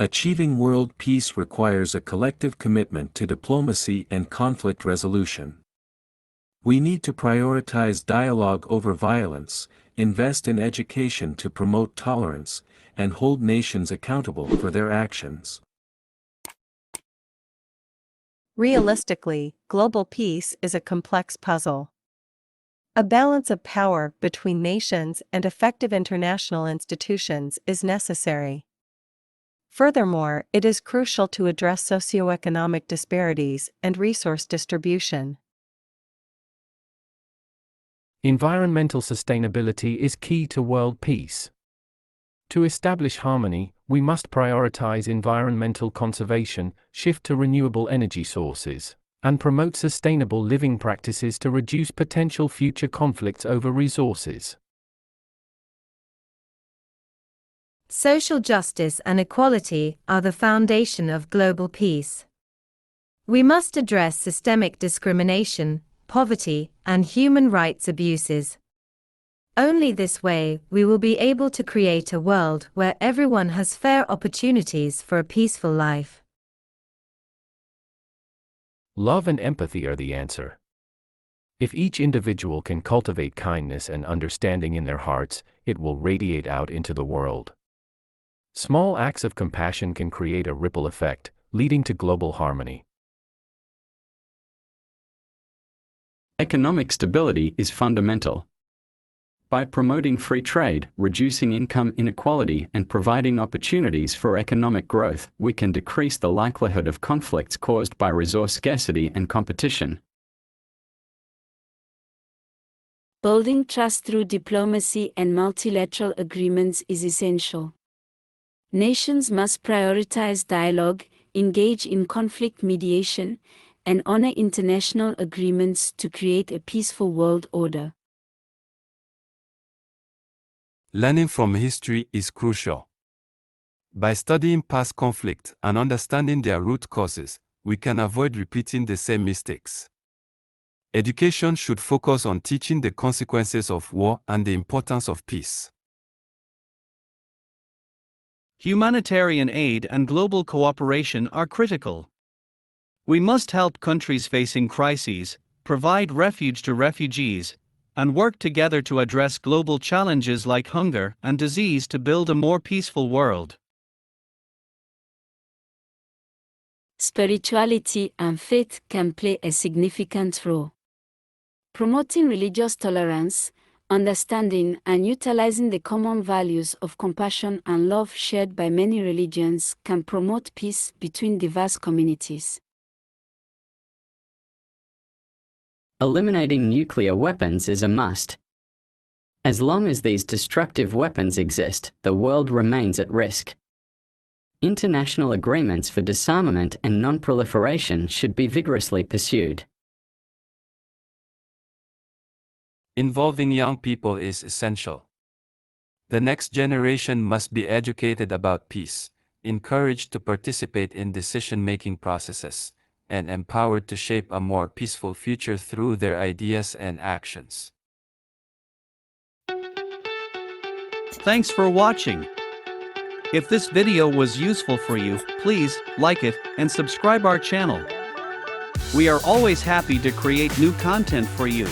Achieving world peace requires a collective commitment to diplomacy and conflict resolution. We need to prioritize dialogue over violence, invest in education to promote tolerance, and hold nations accountable for their actions. Realistically, global peace is a complex puzzle. A balance of power between nations and effective international institutions is necessary. Furthermore, it is crucial to address socioeconomic disparities and resource distribution. Environmental sustainability is key to world peace. To establish harmony, we must prioritize environmental conservation, shift to renewable energy sources, and promote sustainable living practices to reduce potential future conflicts over resources. Social justice and equality are the foundation of global peace. We must address systemic discrimination, poverty, and human rights abuses. Only this way we will be able to create a world where everyone has fair opportunities for a peaceful life. Love and empathy are the answer. If each individual can cultivate kindness and understanding in their hearts, it will radiate out into the world. Small acts of compassion can create a ripple effect, leading to global harmony. Economic stability is fundamental. By promoting free trade, reducing income inequality, and providing opportunities for economic growth, we can decrease the likelihood of conflicts caused by resource scarcity and competition. Building trust through diplomacy and multilateral agreements is essential. Nations must prioritize dialogue, engage in conflict mediation, and honor international agreements to create a peaceful world order. Learning from history is crucial. By studying past conflicts and understanding their root causes, we can avoid repeating the same mistakes. Education should focus on teaching the consequences of war and the importance of peace. Humanitarian aid and global cooperation are critical. We must help countries facing crises, provide refuge to refugees, and work together to address global challenges like hunger and disease to build a more peaceful world. Spirituality and faith can play a significant role. Promoting religious tolerance, understanding, and utilizing the common values of compassion and love shared by many religions can promote peace between diverse communities. Eliminating nuclear weapons is a must. As long as these destructive weapons exist, the world remains at risk. International agreements for disarmament and non-proliferation should be vigorously pursued. Involving young people is essential. The next generation must be educated about peace, encouraged to participate in decision-making processes, and empowered to shape a more peaceful future through their ideas and actions. Thanks for watching. If this video was useful for you, please like it and subscribe our channel. We are always happy to create new content for you.